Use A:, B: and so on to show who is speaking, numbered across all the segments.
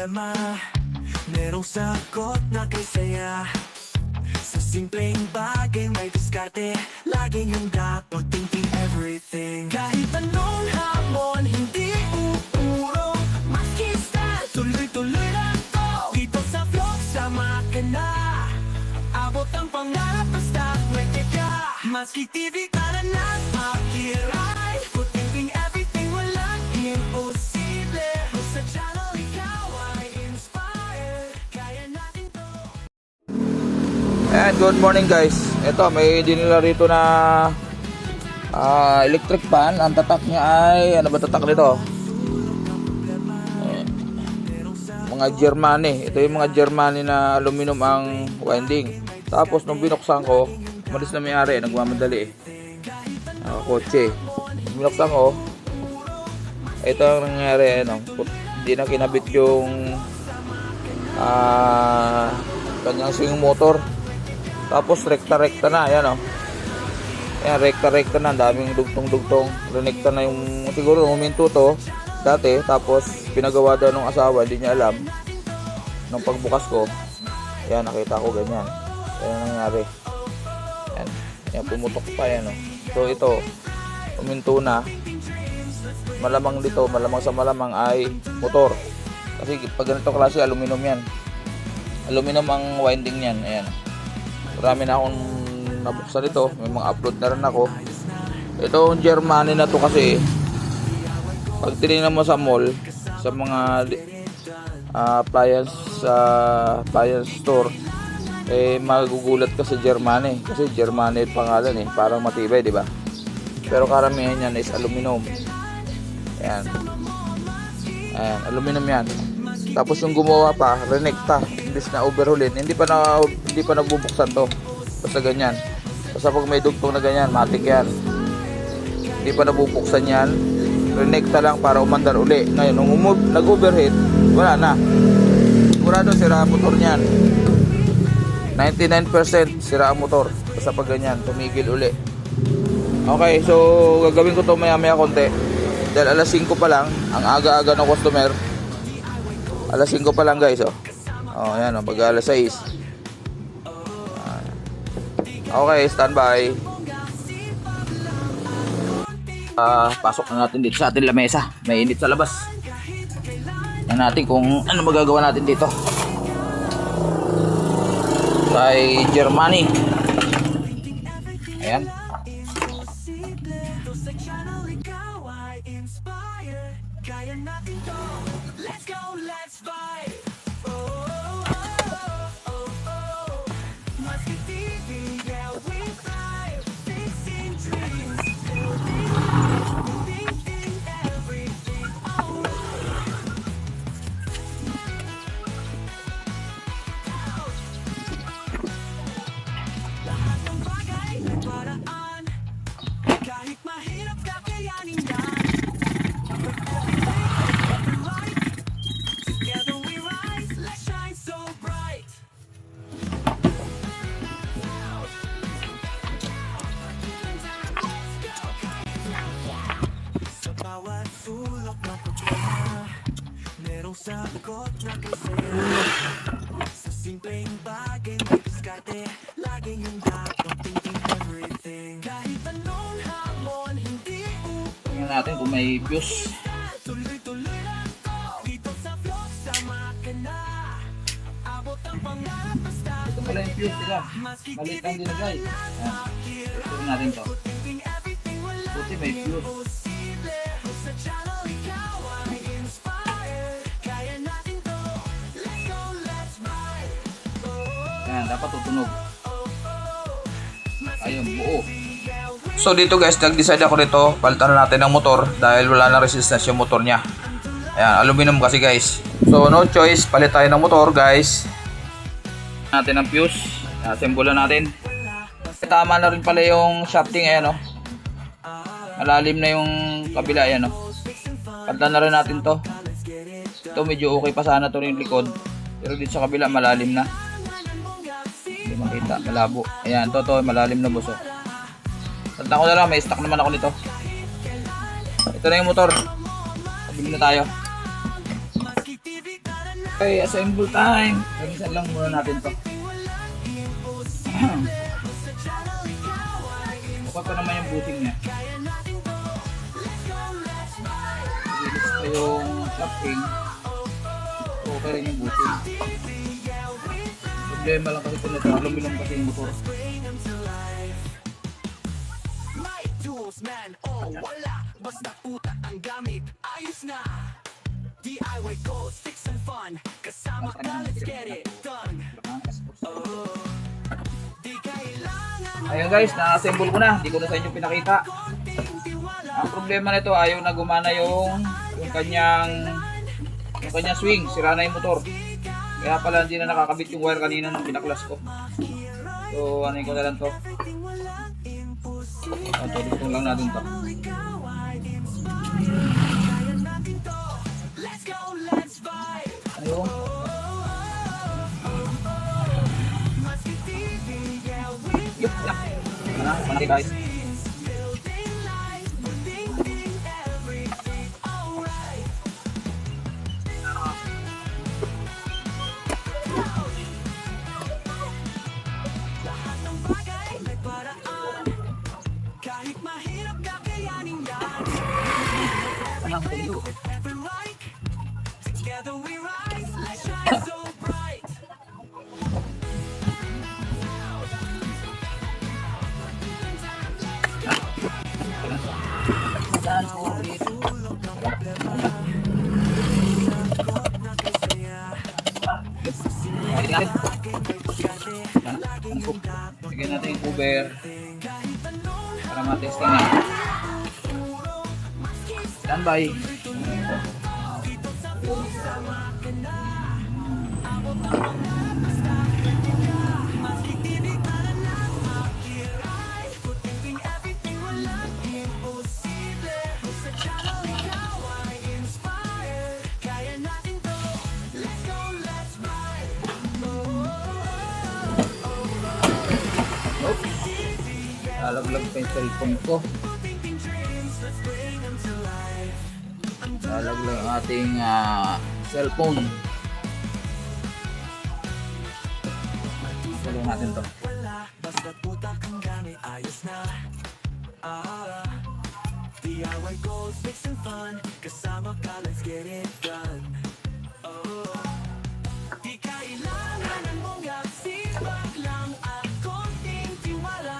A: problema, merong sagot na kay saya. Sa simpleng bagay may diskarte, laging handa, thinking everything. Kahit anong hamon, hindi uurong, maski sa tuloy-tuloy lang to. Dito sa vlog, sama ka na, abot ang pangarap basta pwede ka. Maski TV ka na nagpakiray, thinking everything, walang imposible. Sa channel ikaw ay inspired, kaya natin to.
B: And good morning guys. Ito may dinila rito na electric fan. Ang tatak niya ay ano ba tatak nito? Mga Germany. Ito yung mga Germany na aluminum ang winding. Tapos nung binuksan ko, umalis na may-ari, nagmamadali kotse. Binuksan ko, ito ang nangyari, ano, hindi na kinabit yung kanyang swing motor. Tapos rekta-rekta na, ayan o. Ayan, rekta-rekta na, daming dugtong-dugtong. Renekta na yung, siguro huminto to dati. Tapos pinagawa daw ng asawa, hindi niya alam. Nung pagbukas ko, ayan, nakita ko ganyan. Ayan ang nangyari. Ayan, ayan pumutok pa yan o. So ito, huminto na. Malamang dito, malamang sa malamang ay motor. Kasi pag ganito klase, aluminum yan. Aluminum ang winding yan, ayan. Marami na akong nabuksan ito. May mga upload na rin ako. Itong Germany na to kasi pag tinignan mo sa mall, sa mga appliance store, eh magugulat ka sa Germany kasi Germany pangalan eh, parang matibay, di ba? Pero karamihan yan is aluminum. Ayan. Ayan, aluminum yan. Tapos yung gumawa pa, renekta, imbis na overhaulin, hindi pa nabubuksan to. Basta ganyan. Basta pag may dugtong na ganyan, matik yan. Hindi pa nabubuksan yan. Renekta lang para umandar uli. Ngayon, nung nag-overheat, wala na. Sigurado sira ang motor niyan. 99% sira ang motor. Basta pag ganyan, tumigil uli. Okay, so gagawin ko to maya-maya konti. Dahil alas 5 pa lang, ang aga-aga ng customer. Alas 5 pa lang guys, oh. Oh, ayan, oh, pag alas 6. Okay, standby. Pasok na natin dito sa ating lamesa. May init sa labas. Tingnan natin kung ano magagawa natin dito. Kay Germany. Ayan.
A: Kaya natin to. Let's go, let's fight. Maski TV, yeah, we thrive. Fixing dreams, thinking everything. Lahat ng bagay, paraan. Kahit mahirap, kakayanin yan. Together we rise, let's shine so bright. Sa bawat sulok ng problema, merong sagot na kay saya. Sa simpleng bagay may diskarte, laging handa, thinking everything. Kahit anong hamon, hindi
B: Tingnan natin kung may fuse.
A: tuloy-tuloy lang to. Dito sa vlog, sama ka na, abot ang pangarap basta
B: Ito pala yung fuse, diba?
A: maski
B: Balik
A: TV
B: lang din
A: ka
B: guys.
A: na
B: Ayan. Ito natin to.
A: thinking everything, walang
B: Buti may fuse.
A: imposible. Sa channel ikaw ay inspired, kaya natin to. Let's go, let's ride.
B: Ayan, dapat tutunog. Ayun, buo. So dito guys, nag-decide ako nito, palitan na natin ng motor dahil wala na resistance yung motor niya. Ayan, aluminum kasi guys. So no choice, palit tayo ng motor guys. Natin ang fuse, assemble natin. Tama na rin pala yung shafting, ayan o. Malalim na yung kabila, ayan o. Palitan na rin natin to. Ito medyo okay pa sana to yung likod. Pero dito sa kabila malalim na. Hindi makita, malabo. Ayan, to malalim na boss o. Tanda ko na lang, may stock naman ako nito. Ito na yung motor. Pabili na tayo. Okay, assemble time. Gamisan lang muna natin to. Buka pa naman yung bushing niya. Lilis pa yung shopping. Okay rin yung bushing. Problema lang kasi ito nito. Aluminum kasi yung motor.
A: May tools man, oh wala. Basta puta ang gamit, ayos na. DIY goals, fix and fun. Kasama ka, let's get it done. Oh, di kailangan
B: Ayun guys, na-assemble ko na. Hindi ko na sa inyo pinakita. Ang problema nito, ayaw na gumana yung kanyang swing. Sira na yung motor. Kaya pala hindi na nakakabit yung wire kanina nung pinaklas ko. So, ano ko na lang to. Tutugtong lang natin to.
A: let's go, let's vibe.
B: Ayun.
A: Maski TV, yeah, we
B: Yup, yup. Panaki guys.
A: building life, thinking everything alright. Lahat ng bagay may paraan. Kahit mahirap kakayanin yan. Ever right? Together we rise, let's shine so bright.
B: Bigyan natin yung cover para matesting na. Standby. Lalaglag pa yung cellphone ko. Lalaglag ang ating cellphone. Tulong natin to.
A: Basta putak ang gamit, ayos na. DIY goals, fix and fun. Kasama ka, let's get it done. Oh, di kailangan ng mga sipag lang at konting tiwala.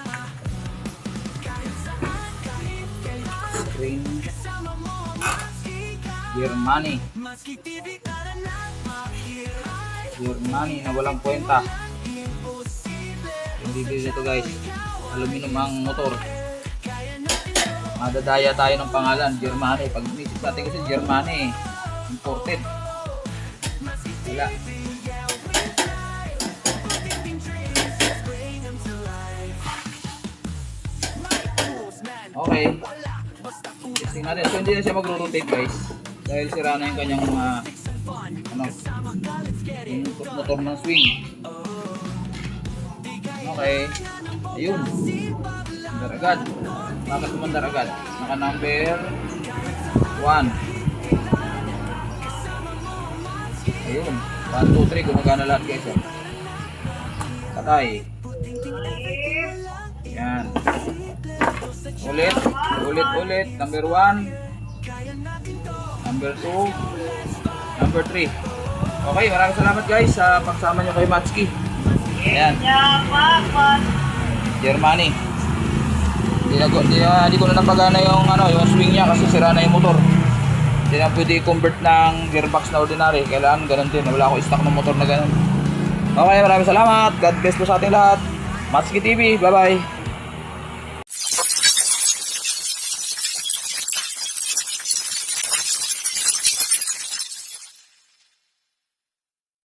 A: Kahit saan, kahit kailan,
B: Green
A: kasama mo maski ka.
B: Germany.
A: Maski TV ka na lang makiray.
B: Germany na walang kwenta.
A: Imposible,
B: Hindi dito guys. Aluminum ang motor.
A: kaya natin to.
B: Madadaya tayo ng pangalan, Germany. Pag inisip natin kasi Germany, imported. Wala. Okay. Testing natin. So hindi na siya magro-rotate guys. Dahil sira na yung kanyang yung motor ng swing. Okay. Ayun. Mandar agad. Bakit mandar agad? Naka number 1. Ayun. 1, 2, 3. Gumagana lahat guys. Patay. Yan. Ulit. Ulit. Number 1. Number 2. Number 3. Okay. Maraming salamat guys sa pagsama nyo kay Matsuki. Ayan. Germany. Hindi ko na napagana yung yung swing niya kasi sira na yung motor. Hindi na pwede i-convert ng gearbox na ordinary. Kailangan ganun din. Wala akong stock ng motor na ganun. Okay, maraming salamat. God bless po sa ating lahat. Matsuki TV. Bye-bye.